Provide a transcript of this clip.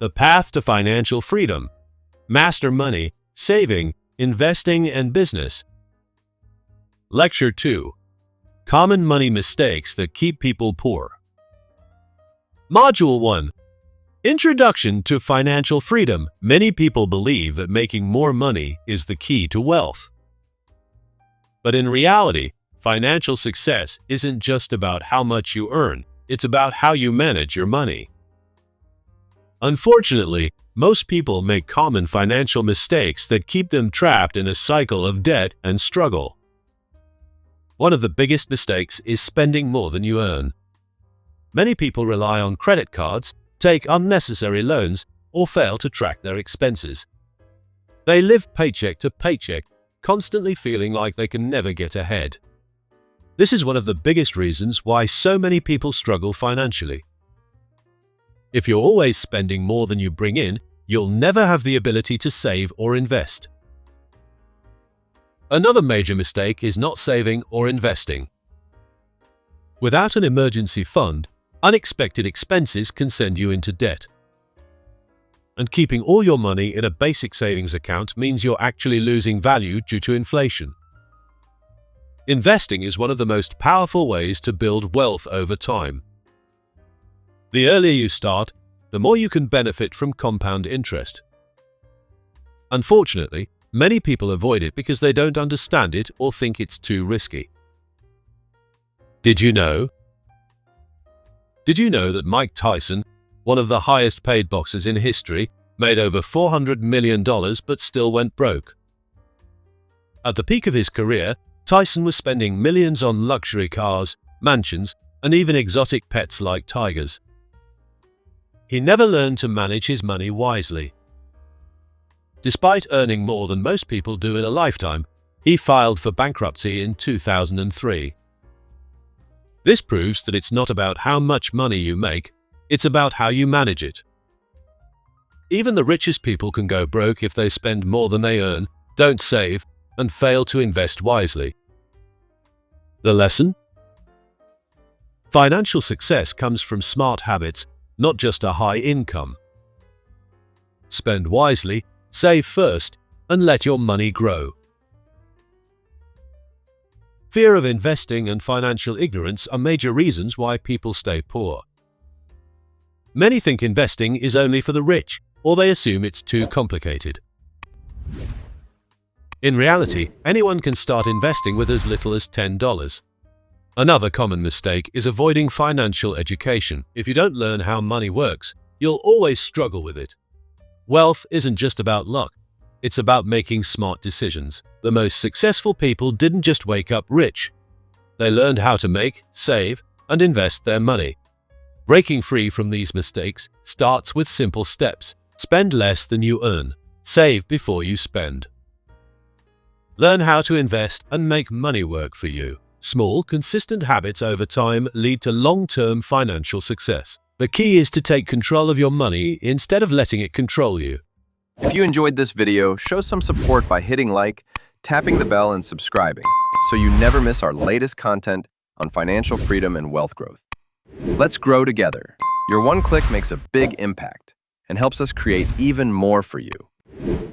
The Path to Financial Freedom. Master Money, Saving, Investing, and Business. Lecture 2. Common Money Mistakes That Keep People Poor. Module 1. Introduction to Financial Freedom. Many people believe that making more money is the key to wealth. But in reality, financial success isn't just about how much you earn, it's about how you manage your money. Unfortunately, most people make common financial mistakes that keep them trapped in a cycle of debt and struggle. One of the biggest mistakes is spending more than you earn. Many people rely on credit cards, take unnecessary loans, or fail to track their expenses. They live paycheck to paycheck, constantly feeling like they can never get ahead. This is one of the biggest reasons why so many people struggle financially. If you're always spending more than you bring in, you'll never have the ability to save or invest. Another major mistake is not saving or investing. Without an emergency fund, unexpected expenses can send you into debt. And keeping all your money in a basic savings account means you're actually losing value due to inflation. Investing is one of the most powerful ways to build wealth over time. The earlier you start, the more you can benefit from compound interest. Unfortunately, many people avoid it because they don't understand it or think it's too risky. Did you know that Mike Tyson, one of the highest paid boxers in history, made over $400 million but still went broke? At the peak of his career, Tyson was spending millions on luxury cars, mansions, and even exotic pets like tigers. He never learned to manage his money wisely. Despite earning more than most people do in a lifetime, he filed for bankruptcy in 2003. This proves that it's not about how much money you make, it's about how you manage it. Even the richest people can go broke if they spend more than they earn, don't save, and fail to invest wisely. The lesson? Financial success comes from smart habits, not just a high income. Spend wisely, save first, and let your money grow. Fear of investing and financial ignorance are major reasons why people stay poor. Many think investing is only for the rich, or they assume it's too complicated. In reality, anyone can start investing with as little as $10. Another common mistake is avoiding financial education. If you don't learn how money works, you'll always struggle with it. Wealth isn't just about luck. It's about making smart decisions. The most successful people didn't just wake up rich. They learned how to make, save, and invest their money. Breaking free from these mistakes starts with simple steps. Spend less than you earn. Save before you spend. Learn how to invest and make money work for you. Small, consistent habits over time lead to long-term financial success. The key is to take control of your money instead of letting it control you. If you enjoyed this video, show some support by hitting like, tapping the bell, and subscribing so you never miss our latest content on financial freedom and wealth growth. Let's grow together. Your one click makes a big impact and helps us create even more for you.